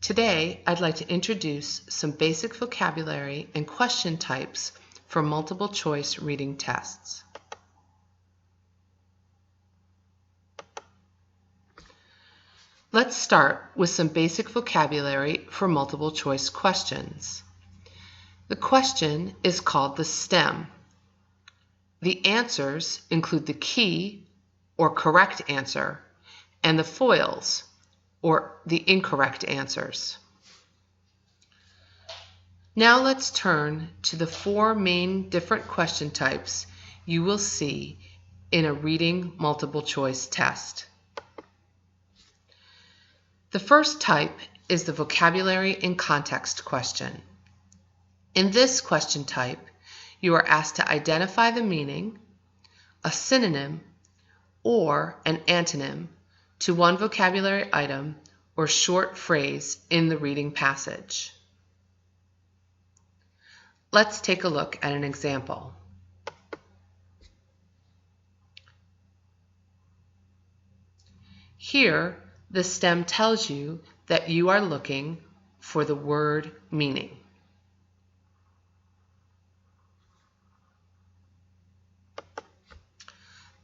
Today, I'd like to introduce some basic vocabulary and question types for multiple choice reading tests. Let's start with some basic vocabulary for multiple choice questions. The question is called the stem. The answers include the key or correct answer and the foils or the incorrect answers. Now let's turn to the four main different question types you will see in a reading multiple choice test. The first type is the vocabulary and context question. In this question type, you are asked to identify the meaning, a synonym, or an antonym to one vocabulary item or short phrase in the reading passage. Let's take a look at an example. Here, the stem tells you that you are looking for the word meaning.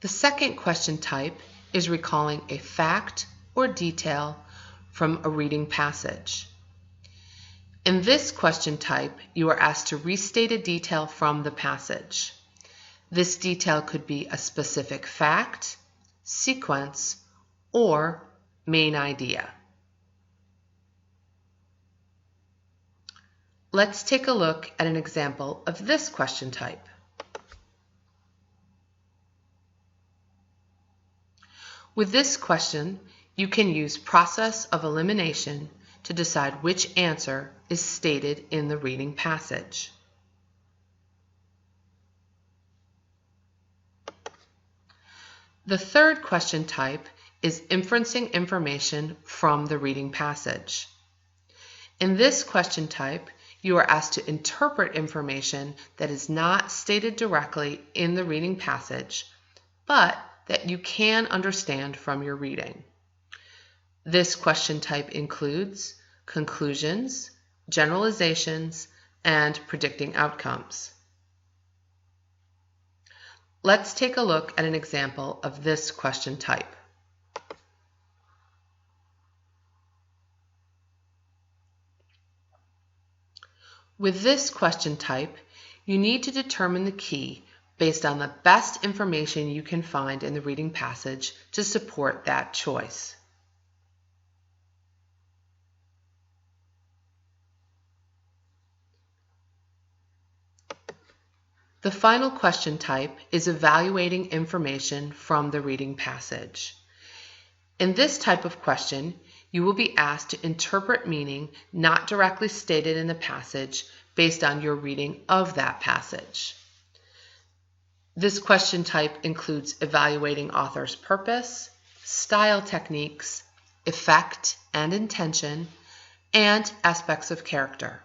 The second question type is recalling a fact or detail from a reading passage. In this question type, you are asked to restate a detail from the passage. This detail could be a specific fact, sequence, or main idea. Let's take a look at an example of this question type. With this question, you can use process of elimination to decide which answer is stated in the reading passage. The third question type is inferencing information from the reading passage. In this question type, you are asked to interpret information that is not stated directly in the reading passage, but that you can understand from your reading. This question type includes conclusions, generalizations, and predicting outcomes. Let's take a look at an example of this question type. With this question type, you need to determine the key based on the best information you can find in the reading passage to support that choice. The final question type is evaluating information from the reading passage. In this type of question, you will be asked to interpret meaning not directly stated in the passage based on your reading of that passage. This question type includes evaluating author's purpose, style techniques, effect and intention, and aspects of character.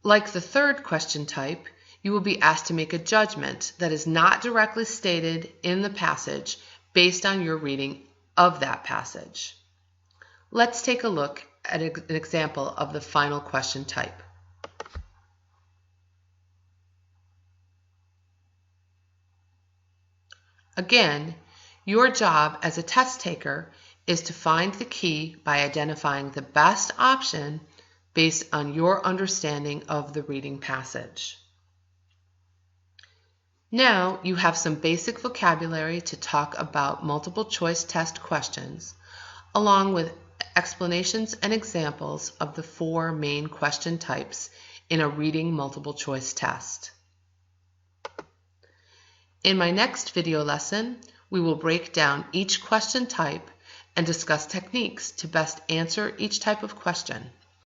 Like the third question type, you will be asked to make a judgment that is not directly stated in the passage based on your reading of that passage. Let's take a look at an example of the final question type. Again, your job as a test taker is to find the key by identifying the best option based on your understanding of the reading passage. Now you have some basic vocabulary to talk about multiple choice test questions, along with explanations and examples of the four main question types in a reading multiple choice test. In my next video lesson, we will break down each question type and discuss techniques to best answer each type of question.